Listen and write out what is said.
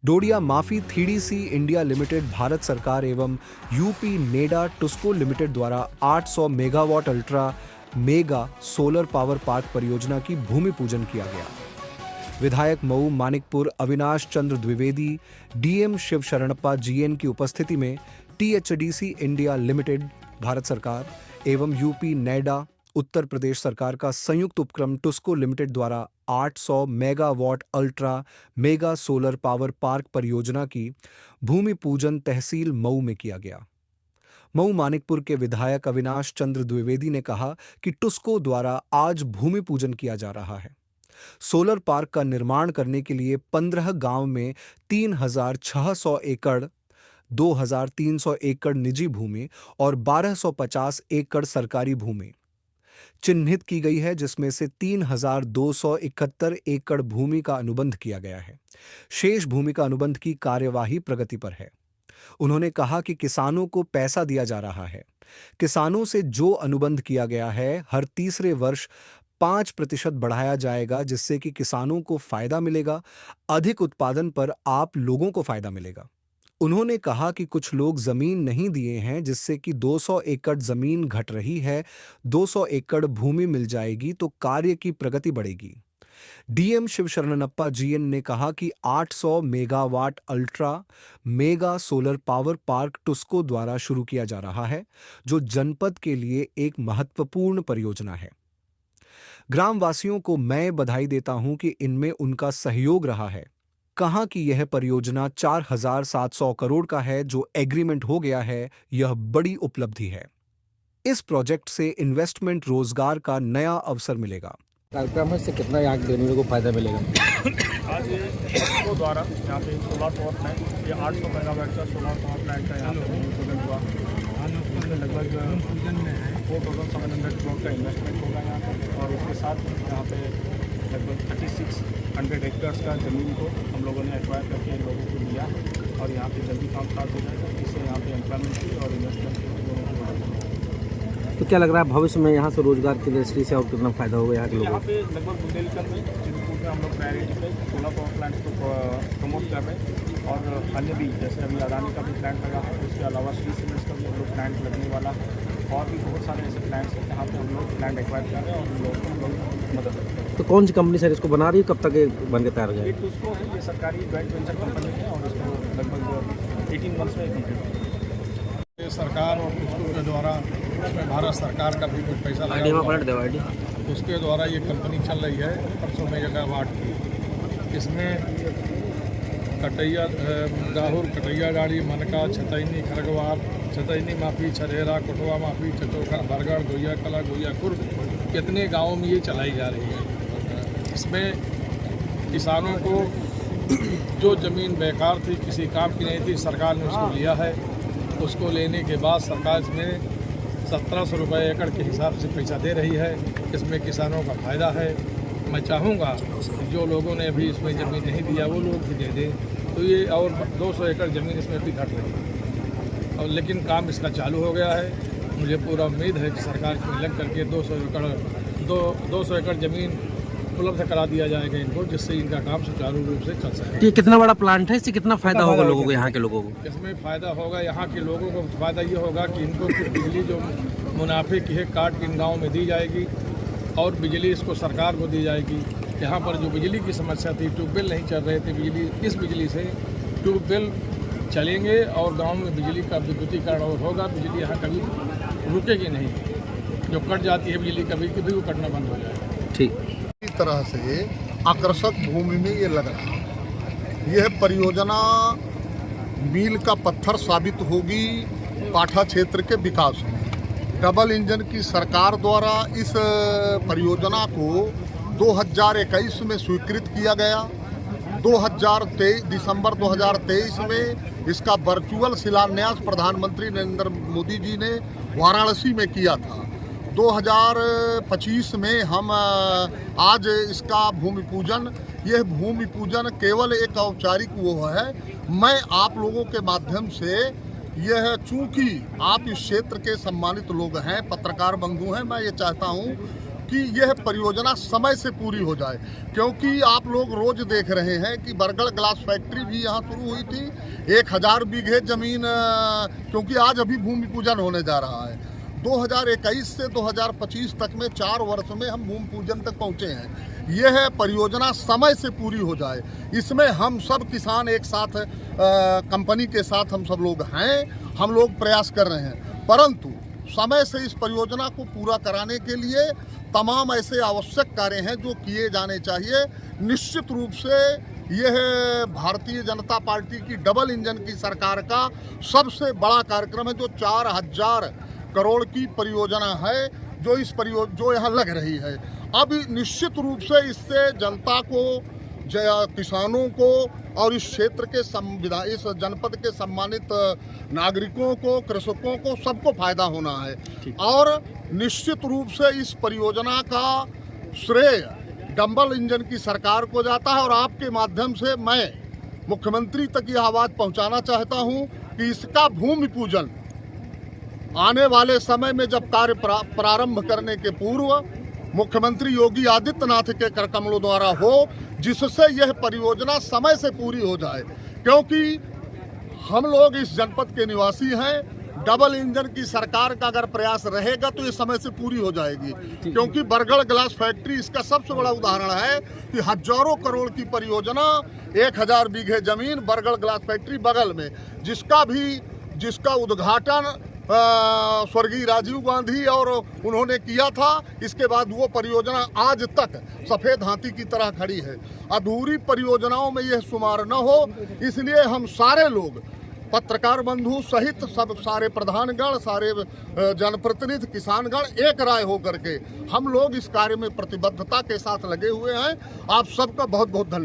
डोडिया माफी 3DC India limited Bharat सरकार एवं यूपी नेडा टुस्को लिमिटेड द्वारा 800 megawatt ultra mega solar power park परियोजना की भूमि पूजन किया गया। विधायक मऊ मानिकपुर अविनाश चंद्र द्विवेदी, डीएम शिव शरणप्पा जीएन की उपस्थिति में THDC इंडिया लिमिटेड भारत सरकार एवं यूपी नेडा उत्तर प्रदेश सरकार का संयुक्त उपक्रम टुस्को लिमिटेड द्वारा 800 megawatt ultra mega solar power park परियोजना की भूमि पूजन तहसील मऊ में किया गया। मऊ मानिकपुर के विधायक अविनाश चंद्र द्विवेदी ने कहा कि टुस्को द्वारा आज भूमि पूजन किया जा रहा है। सोलर पार्क का निर्माण करने के लिए 15 गांव में 3600 एकड़, 2300 एकड़ निजी भूमि और 1250 एकड़ सरकारी भूमि चिन्हित की गई है, जिसमें से 3271 एकड़ भूमि का अनुबंध किया गया है। शेष भूमि का अनुबंध की कार्यवाही प्रगति पर है। उन्होंने कहा कि किसानों को पैसा दिया जा रहा है। किसानों से जो अनुबंध किया गया है हर तीसरे वर्ष 5% बढ़ाया जाएगा, जिससे कि किसानों को फायदा मिलेगा, अधिक उत्पादन पर आप लोगों को फायदा मिलेगा। उन्होंने कहा कि कुछ लोग जमीन नहीं दिए हैं, जिससे कि 200 एकड़ जमीन घट रही है। 200 एकड़ भूमि मिल जाएगी तो कार्य की प्रगति बढ़ेगी। डीएम शिव शरणप्पा जीएन ने कहा कि 800 megawatt ultra mega solar power park TUSCO द्वारा शुरू किया जा रहा है, जो जनपद के लिए एक महत्वपूर्ण परियोजना है। ग्रामवासियों को मैं बधाई देता हूं कि इनमें उनका सहयोग रहा है। कहा कि यह परियोजना 4700 करोड़ का है, जो एग्रीमेंट हो गया है, यह बड़ी उपलब्धि है। इस प्रोजेक्ट से इन्वेस्टमेंट रोजगार का नया अवसर मिलेगा। कार्यक्रम से कितना यहाँ के ग्रामीणों को फायदा मिलेगा? आज ये टुस्को द्वारा यहाँ पे सोलर पावर प्लांट, ये 800 मेगावाट का सोलर पावर प्लांट का यहाँ पे भूमि पूजन हुआ। इसमें लगभग 4700 करोड़ का इन्वेस्टमेंट होगा यहाँ पे, और उसके साथ यहाँ पे लगभग 3600 एकड़ का ज़मीन को हम लोगों ने एक्वायर करके लोगों को दिया, और यहाँ पे जल्दी काम स्टार्ट हो जाएगा, जिससे यहाँ पे एम्प्लॉयमेंट की और इन्वेस्टमेंट की दोनों की मदद होगी। तो क्या लग रहा है भविष्य में यहाँ से रोजगार की दृष्टि से और कितना फायदा होगा यहाँ के लोगों यहाँ को? पे लगभग बुंदेलखंड में चित्रकूट में हम लोग प्रायोरिटी पे सोलर पावर प्लांट्स को प्रमोट कर रहे हैं, और अन्य भी जैसे अभी अडानी का भी प्लांट लगा है, उसके अलावा श्री सीमेंट्स का भी हम लोग प्लांट लगने वाला है, और भी बहुत सारे ऐसे प्लांट्स हैं जहाँ पे हम लोग प्लांट एक्वायर कर रहे हैं और उन लोगों को हम लोग मदद कर रहे हैं। तो कौन सी कंपनी सर इसको बना रही है, कब तक ये बन के तैयार हो ये जाएगा? टुस्को है, ये सरकारी जॉइंट वेंचर कंपनी है, और इसको लगभग 18 मंथ्स में कंप्लीट होगा। सरकार और टुस्को के द्वारा, इसमें भारत सरकार का भी कुछ पैसा लगा हुआ है। उसके द्वारा ये कंपनी चल रही है 800 मेगावाट की। इसमें कटैया गाहुर, कटैया गाड़ी, मनका, छतैनी, खरगवार, छतैनी माफी, छरेरा, कोटवा माफी, चचोखा, बरगढ़, गोया कला, गोया कुर्द, कितने गाँवों में ये चलाई जा रही है। इसमें किसानों को जो ज़मीन बेकार थी, किसी काम की नहीं थी, सरकार ने उसको लिया है। उसको लेने के बाद सरकार इसमें 1700 रुपये एकड़ के हिसाब से पैसा दे रही है। इसमें किसानों का फ़ायदा है। मैं चाहूँगा जो लोगों ने अभी इसमें ज़मीन नहीं दिया वो लोग भी दे दें, तो ये और 200 एकड़ ज़मीन इसमें भी घट रही है, और लेकिन काम इसका चालू हो गया है। मुझे पूरा उम्मीद है कि सरकार इसमें लग करके 200 एकड़ ज़मीन उपलब्ध करा दिया जाएगा इनको, जिससे इनका काम सुचारू रूप से चल सके। ये कितना बड़ा प्लांट है, इससे कितना फायदा होगा लोगों को, यहाँ के लोगों को? इसमें फ़ायदा होगा, यहाँ के लोगों को फ़ायदा ये होगा कि इनको कुछ बिजली जो मुनाफे की है काट के इन गाँव में दी जाएगी, और बिजली इसको सरकार को दी जाएगी। यहाँ पर जो बिजली की समस्या थी, ट्यूबवेल नहीं चल रहे थे, बिजली इस बिजली से ट्यूबवेल चलेंगे और गाँव में बिजली का विद्युतीकरण और होगा। बिजली यहाँ कभी रुकेगी नहीं, जो कट जाती है बिजली कभी वो कटना बंद हो जाएगा। ठीक। इस तरह से आकर्षक भूमि में ये लग रहा है। यह परियोजना मील का पत्थर साबित होगी पाठा क्षेत्र के विकास में। डबल इंजन की सरकार द्वारा इस परियोजना को 2021 में स्वीकृत किया गया। 2023 दिसंबर 2023 में इसका वर्चुअल शिलान्यास प्रधानमंत्री नरेंद्र मोदी जी ने वाराणसी में किया था। 2025 में हम आज इसका भूमि पूजन, यह भूमि पूजन केवल एक औपचारिक वो है। मैं आप लोगों के माध्यम से यह, चूँकि आप इस क्षेत्र के सम्मानित लोग हैं, पत्रकार बंधु हैं, मैं ये चाहता हूँ कि यह परियोजना समय से पूरी हो जाए, क्योंकि आप लोग रोज देख रहे हैं कि बरगढ़ ग्लास फैक्ट्री भी यहाँ शुरू हुई थी। 1000 बीघे जमीन, क्योंकि आज अभी भूमि पूजन होने जा रहा है। 2021 से 2025 तक में 4 वर्ष में हम भूमि पूजन तक पहुँचे हैं। यह परियोजना समय से पूरी हो जाए, इसमें हम सब किसान एक साथ, कंपनी के साथ हम सब लोग हैं, हम लोग प्रयास कर रहे हैं। परंतु समय से इस परियोजना को पूरा कराने के लिए तमाम ऐसे आवश्यक कार्य हैं जो किए जाने चाहिए। निश्चित रूप से यह भारतीय जनता पार्टी की डबल इंजन की सरकार का सबसे बड़ा कार्यक्रम है, जो 4000 करोड़ की परियोजना है जो यहाँ लग रही है। अब निश्चित रूप से इससे जनता को, किसानों को और इस क्षेत्र के इस जनपद के सम्मानित नागरिकों को, कृषकों को, सबको फायदा होना है। और निश्चित रूप से इस परियोजना का श्रेय डबल इंजन की सरकार को जाता है। और आपके माध्यम से मैं मुख्यमंत्री तक यह आवाज़ पहुंचाना चाहता हूं कि इसका भूमि पूजन आने वाले समय में जब कार्य प्रारंभ करने के पूर्व मुख्यमंत्री योगी आदित्यनाथ के कर कमलों द्वारा हो, जिससे यह परियोजना समय से पूरी हो जाए। क्योंकि हम लोग इस जनपद के निवासी हैं, डबल इंजन की सरकार का अगर प्रयास रहेगा तो ये समय से पूरी हो जाएगी। क्योंकि बरगढ़ ग्लास फैक्ट्री इसका सबसे बड़ा उदाहरण है कि हजारों करोड़ की परियोजना, 1000 बीघे जमीन, बरगढ़ ग्लास फैक्ट्री बगल में, जिसका उद्घाटन स्वर्गीय राजीव गांधी और उन्होंने किया था। इसके बाद वो परियोजना आज तक सफ़ेद हाथी की तरह खड़ी है। अधूरी परियोजनाओं में यह शुमार न हो, इसलिए हम सारे लोग, पत्रकार बंधु सहित सब सारे प्रधानगण, सारे जनप्रतिनिधि, किसानगण एक राय होकर के हम लोग इस कार्य में प्रतिबद्धता के साथ लगे हुए हैं। आप सबका बहुत बहुत धन्यवाद।